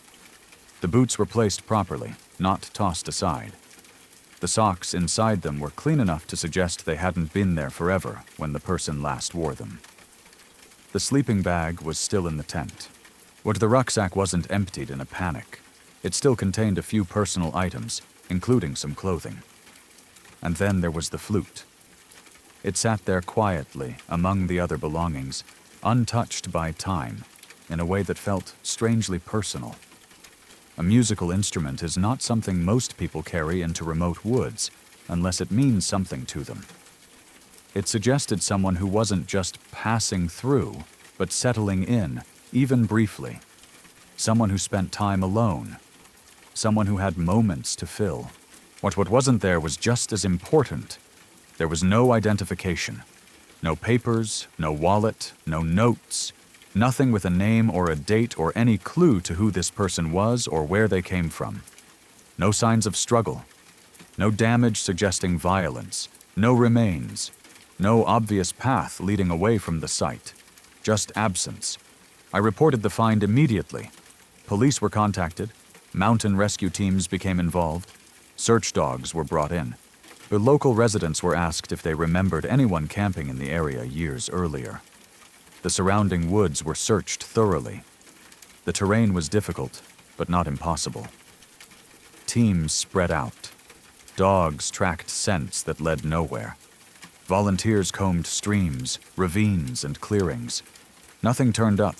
The boots were placed properly, not tossed aside. The socks inside them were clean enough to suggest they hadn't been there forever when the person last wore them. The sleeping bag was still in the tent. But the rucksack wasn't emptied in a panic. It still contained a few personal items, including some clothing. And then there was the flute. It sat there quietly among the other belongings, untouched by time, in a way that felt strangely personal. A musical instrument is not something most people carry into remote woods, unless it means something to them. It suggested someone who wasn't just passing through, but settling in, even briefly. Someone who spent time alone. Someone who had moments to fill. What wasn't there was just as important. There was no identification. No papers, no wallet, no notes. Nothing with a name or a date or any clue to who this person was or where they came from. No signs of struggle. No damage suggesting violence. No remains. No obvious path leading away from the site. Just absence. I reported the find immediately. Police were contacted. Mountain rescue teams became involved. Search dogs were brought in. The local residents were asked if they remembered anyone camping in the area years earlier. The surrounding woods were searched thoroughly. The terrain was difficult, but not impossible. Teams spread out. Dogs tracked scents that led nowhere. Volunteers combed streams, ravines, and clearings. Nothing turned up.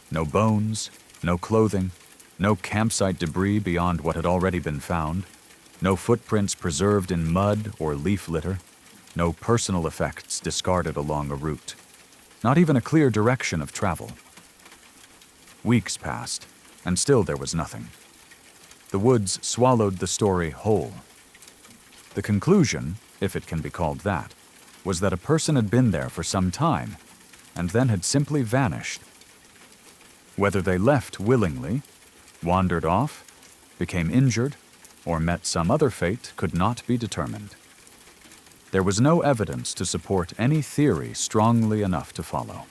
No bones, no clothing, no campsite debris beyond what had already been found, no footprints preserved in mud or leaf litter, no personal effects discarded along a route. Not even a clear direction of travel. Weeks passed, and still there was nothing. The woods swallowed the story whole. The conclusion, if it can be called that, was that a person had been there for some time, and then had simply vanished. Whether they left willingly, wandered off, became injured, or met some other fate could not be determined. There was no evidence to support any theory strongly enough to follow.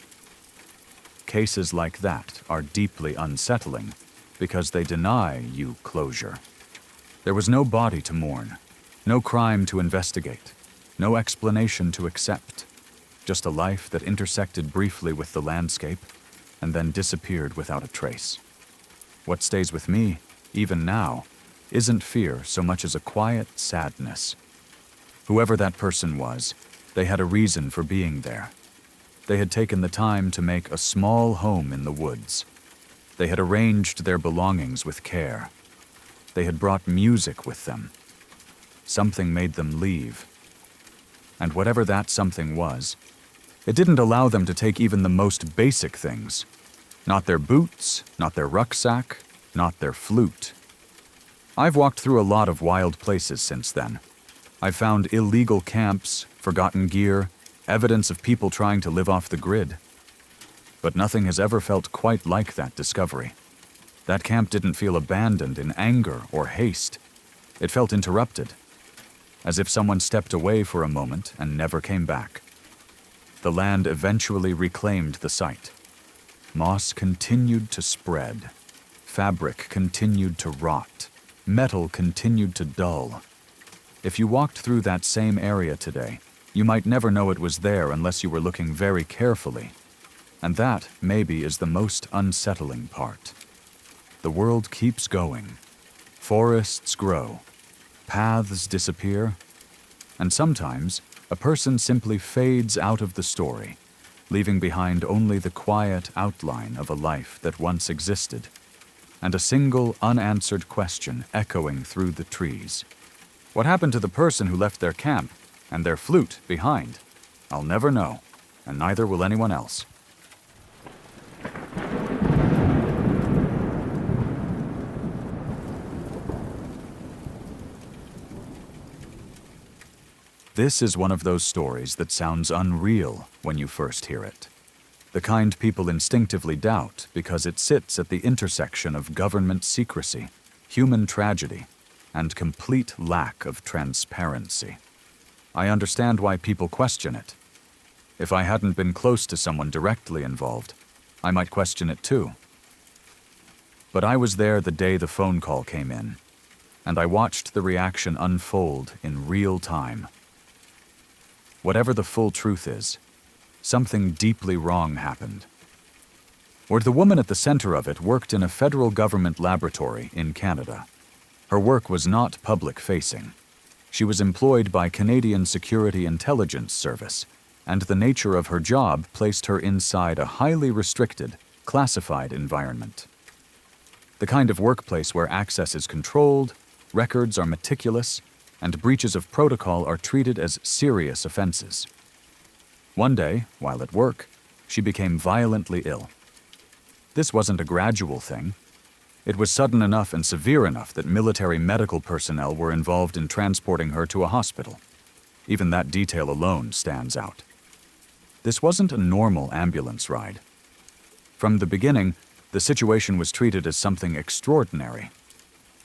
Cases like that are deeply unsettling because they deny you closure. There was no body to mourn, no crime to investigate, no explanation to accept, just a life that intersected briefly with the landscape and then disappeared without a trace. What stays with me, even now, isn't fear so much as a quiet sadness. Whoever that person was, they had a reason for being there. They had taken the time to make a small home in the woods. They had arranged their belongings with care. They had brought music with them. Something made them leave. And whatever that something was, it didn't allow them to take even the most basic things. Not their boots, not their rucksack, not their flute. I've walked through a lot of wild places since then. I've found illegal camps, forgotten gear, evidence of people trying to live off the grid. But nothing has ever felt quite like that discovery. That camp didn't feel abandoned in anger or haste. It felt interrupted, as if someone stepped away for a moment and never came back. The land eventually reclaimed the site. Moss continued to spread. Fabric continued to rot. Metal continued to dull. If you walked through that same area today, you might never know it was there unless you were looking very carefully. And that, maybe, is the most unsettling part. The world keeps going. Forests grow. Paths disappear. And sometimes, a person simply fades out of the story, leaving behind only the quiet outline of a life that once existed, and a single unanswered question echoing through the trees. What happened to the person who left their camp and their flute behind? I'll never know, and neither will anyone else. This is one of those stories that sounds unreal when you first hear it. The kind people instinctively doubt because it sits at the intersection of government secrecy, human tragedy, and complete lack of transparency. I understand why people question it. If I hadn't been close to someone directly involved, I might question it too. But I was there the day the phone call came in, and I watched the reaction unfold in real time. Whatever the full truth is, something deeply wrong happened. Or the woman at the center of it worked in a federal government laboratory in Canada. Her work was not public-facing. She was employed by Canadian Security Intelligence Service, and the nature of her job placed her inside a highly restricted, classified environment. The kind of workplace where access is controlled, records are meticulous, and breaches of protocol are treated as serious offenses. One day, while at work, she became violently ill. This wasn't a gradual thing. It was sudden enough and severe enough that military medical personnel were involved in transporting her to a hospital. Even that detail alone stands out. This wasn't a normal ambulance ride. From the beginning, the situation was treated as something extraordinary.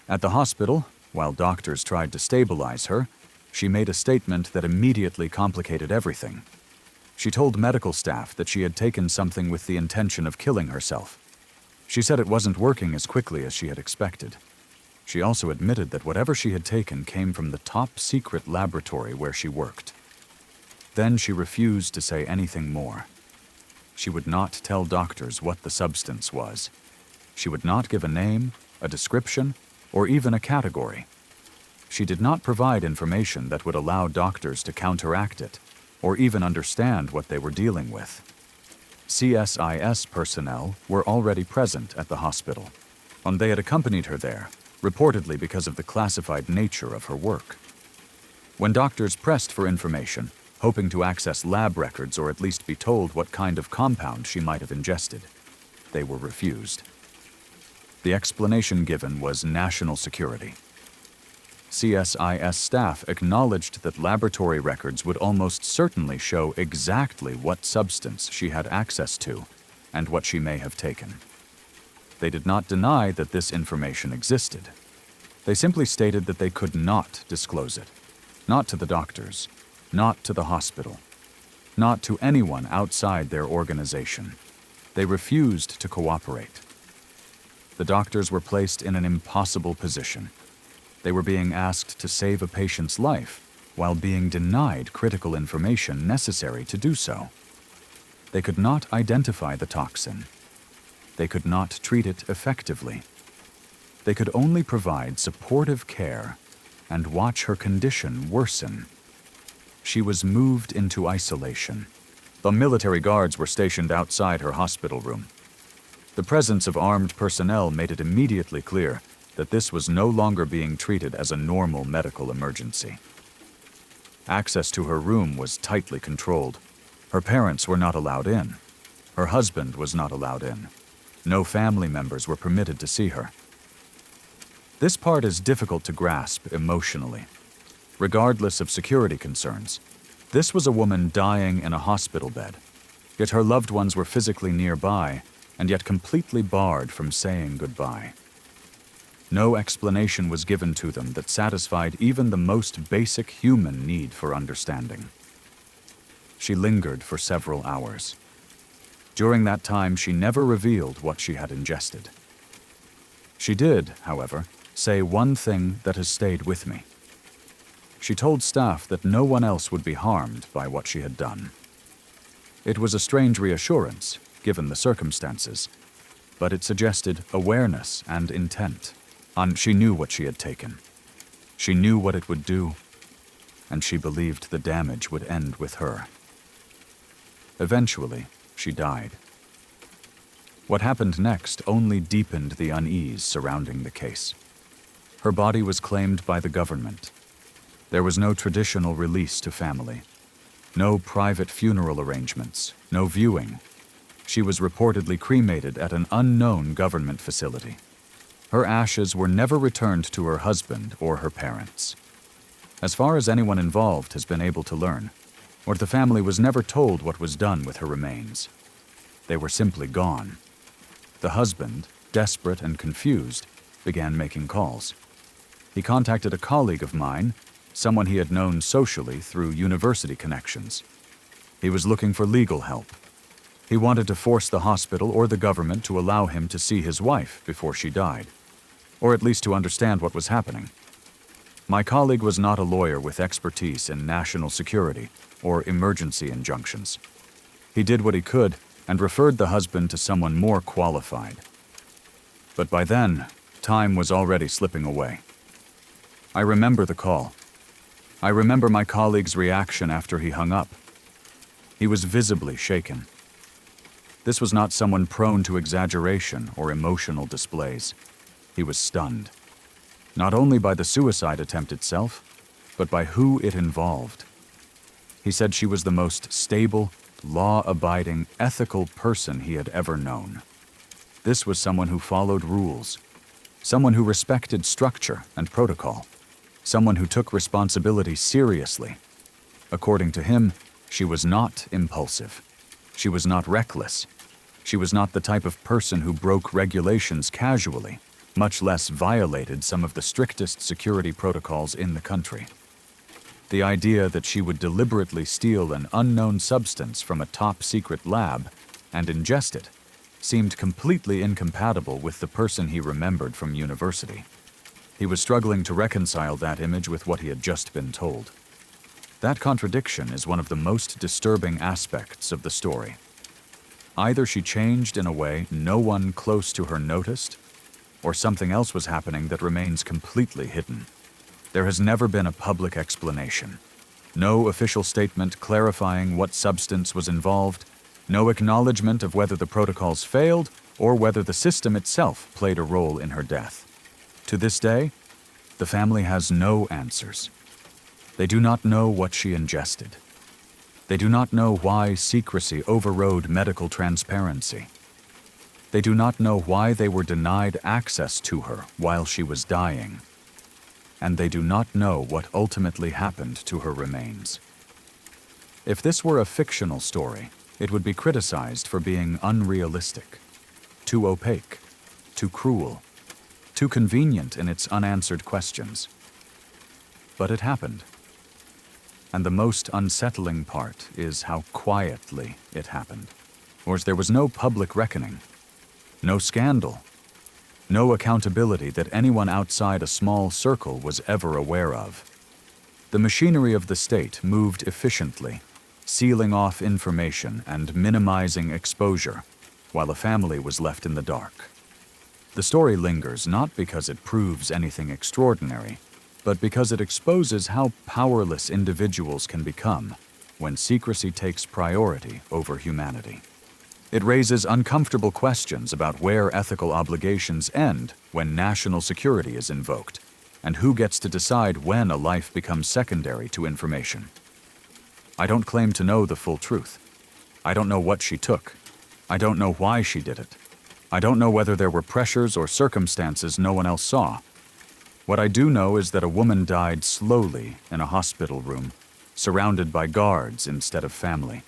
At the hospital, while doctors tried to stabilize her, she made a statement that immediately complicated everything. She told medical staff that she had taken something with the intention of killing herself. She said it wasn't working as quickly as she had expected. She also admitted that whatever she had taken came from the top-secret laboratory where she worked. Then she refused to say anything more. She would not tell doctors what the substance was. She would not give a name, a description, or even a category. She did not provide information that would allow doctors to counteract it, or even understand what they were dealing with. CSIS personnel were already present at the hospital, and they had accompanied her there, reportedly because of the classified nature of her work. When doctors pressed for information, hoping to access lab records or at least be told what kind of compound she might have ingested, they were refused. The explanation given was national security. CSIS staff acknowledged that laboratory records would almost certainly show exactly what substance she had access to and what she may have taken. They did not deny that this information existed. They simply stated that they could not disclose it, not to the doctors, not to the hospital, not to anyone outside their organization. They refused to cooperate. The doctors were placed in an impossible position. They were being asked to save a patient's life while being denied critical information necessary to do so. They could not identify the toxin. They could not treat it effectively. They could only provide supportive care and watch her condition worsen. She was moved into isolation. The military guards were stationed outside her hospital room. The presence of armed personnel made it immediately clear that this was no longer being treated as a normal medical emergency. Access to her room was tightly controlled. Her parents were not allowed in. Her husband was not allowed in. No family members were permitted to see her. This part is difficult to grasp emotionally. Regardless of security concerns, this was a woman dying in a hospital bed, yet her loved ones were physically nearby and yet completely barred from saying goodbye. No explanation was given to them that satisfied even the most basic human need for understanding. She lingered for several hours. During that time, she never revealed what she had ingested. She did, however, say one thing that has stayed with me. She told staff that no one else would be harmed by what she had done. It was a strange reassurance, given the circumstances, but it suggested awareness and intent. She knew what she had taken. She knew what it would do, and she believed the damage would end with her. Eventually, she died. What happened next only deepened the unease surrounding the case. Her body was claimed by the government. There was no traditional release to family, no private funeral arrangements, no viewing. She was reportedly cremated at an unknown government facility. Her ashes were never returned to her husband or her parents. As far as anyone involved has been able to learn, or the family was never told what was done with her remains. They were simply gone. The husband, desperate and confused, began making calls. He contacted a colleague of mine, someone he had known socially through university connections. He was looking for legal help. He wanted to force the hospital or the government to allow him to see his wife before she died, or at least to understand what was happening. My colleague was not a lawyer with expertise in national security or emergency injunctions. He did what he could and referred the husband to someone more qualified. But by then, time was already slipping away. I remember the call. I remember my colleague's reaction after he hung up. He was visibly shaken. This was not someone prone to exaggeration or emotional displays. He was stunned, not only by the suicide attempt itself, but by who it involved. He said she was the most stable, law-abiding, ethical person he had ever known. This was someone who followed rules, someone who respected structure and protocol, someone who took responsibility seriously. According to him, she was not impulsive. She was not reckless. She was not the type of person who broke regulations casually, much less violated some of the strictest security protocols in the country. The idea that she would deliberately steal an unknown substance from a top-secret lab and ingest it seemed completely incompatible with the person he remembered from university. He was struggling to reconcile that image with what he had just been told. That contradiction is one of the most disturbing aspects of the story. Either she changed in a way no one close to her noticed, or something else was happening that remains completely hidden. There has never been a public explanation. No official statement clarifying what substance was involved, no acknowledgement of whether the protocols failed or whether the system itself played a role in her death. To this day, the family has no answers. They do not know what she ingested. They do not know why secrecy overrode medical transparency. They do not know why they were denied access to her while she was dying. And they do not know what ultimately happened to her remains. If this were a fictional story, it would be criticized for being unrealistic, too opaque, too cruel, too convenient in its unanswered questions. But it happened. And the most unsettling part is how quietly it happened. Or there was no public reckoning, no scandal, no accountability that anyone outside a small circle was ever aware of. The machinery of the state moved efficiently, sealing off information and minimizing exposure, while a family was left in the dark. The story lingers not because it proves anything extraordinary, but because it exposes how powerless individuals can become when secrecy takes priority over humanity. It raises uncomfortable questions about where ethical obligations end when national security is invoked, and who gets to decide when a life becomes secondary to information. I don't claim to know the full truth. I don't know what she took. I don't know why she did it. I don't know whether there were pressures or circumstances no one else saw. What I do know is that a woman died slowly in a hospital room, surrounded by guards instead of family,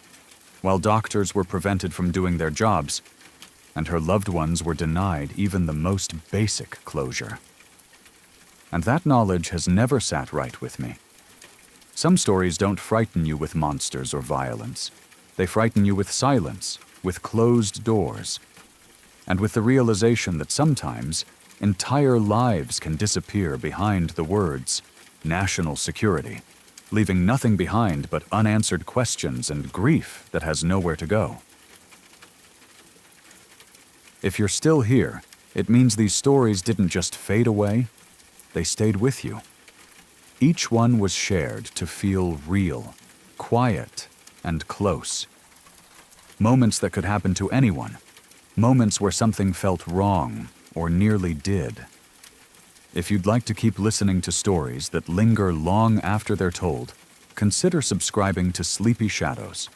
while doctors were prevented from doing their jobs, and her loved ones were denied even the most basic closure. And that knowledge has never sat right with me. Some stories don't frighten you with monsters or violence. They frighten you with silence, with closed doors, and with the realization that sometimes entire lives can disappear behind the words national security, leaving nothing behind but unanswered questions and grief that has nowhere to go. If you're still here, it means these stories didn't just fade away, they stayed with you. Each one was shared to feel real, quiet, and close. Moments that could happen to anyone. Moments where something felt wrong, or nearly did. If you'd like to keep listening to stories that linger long after they're told, consider subscribing to Sleepy Shadows.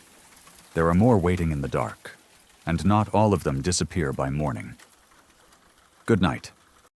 There are more waiting in the dark, and not all of them disappear by morning. Good night.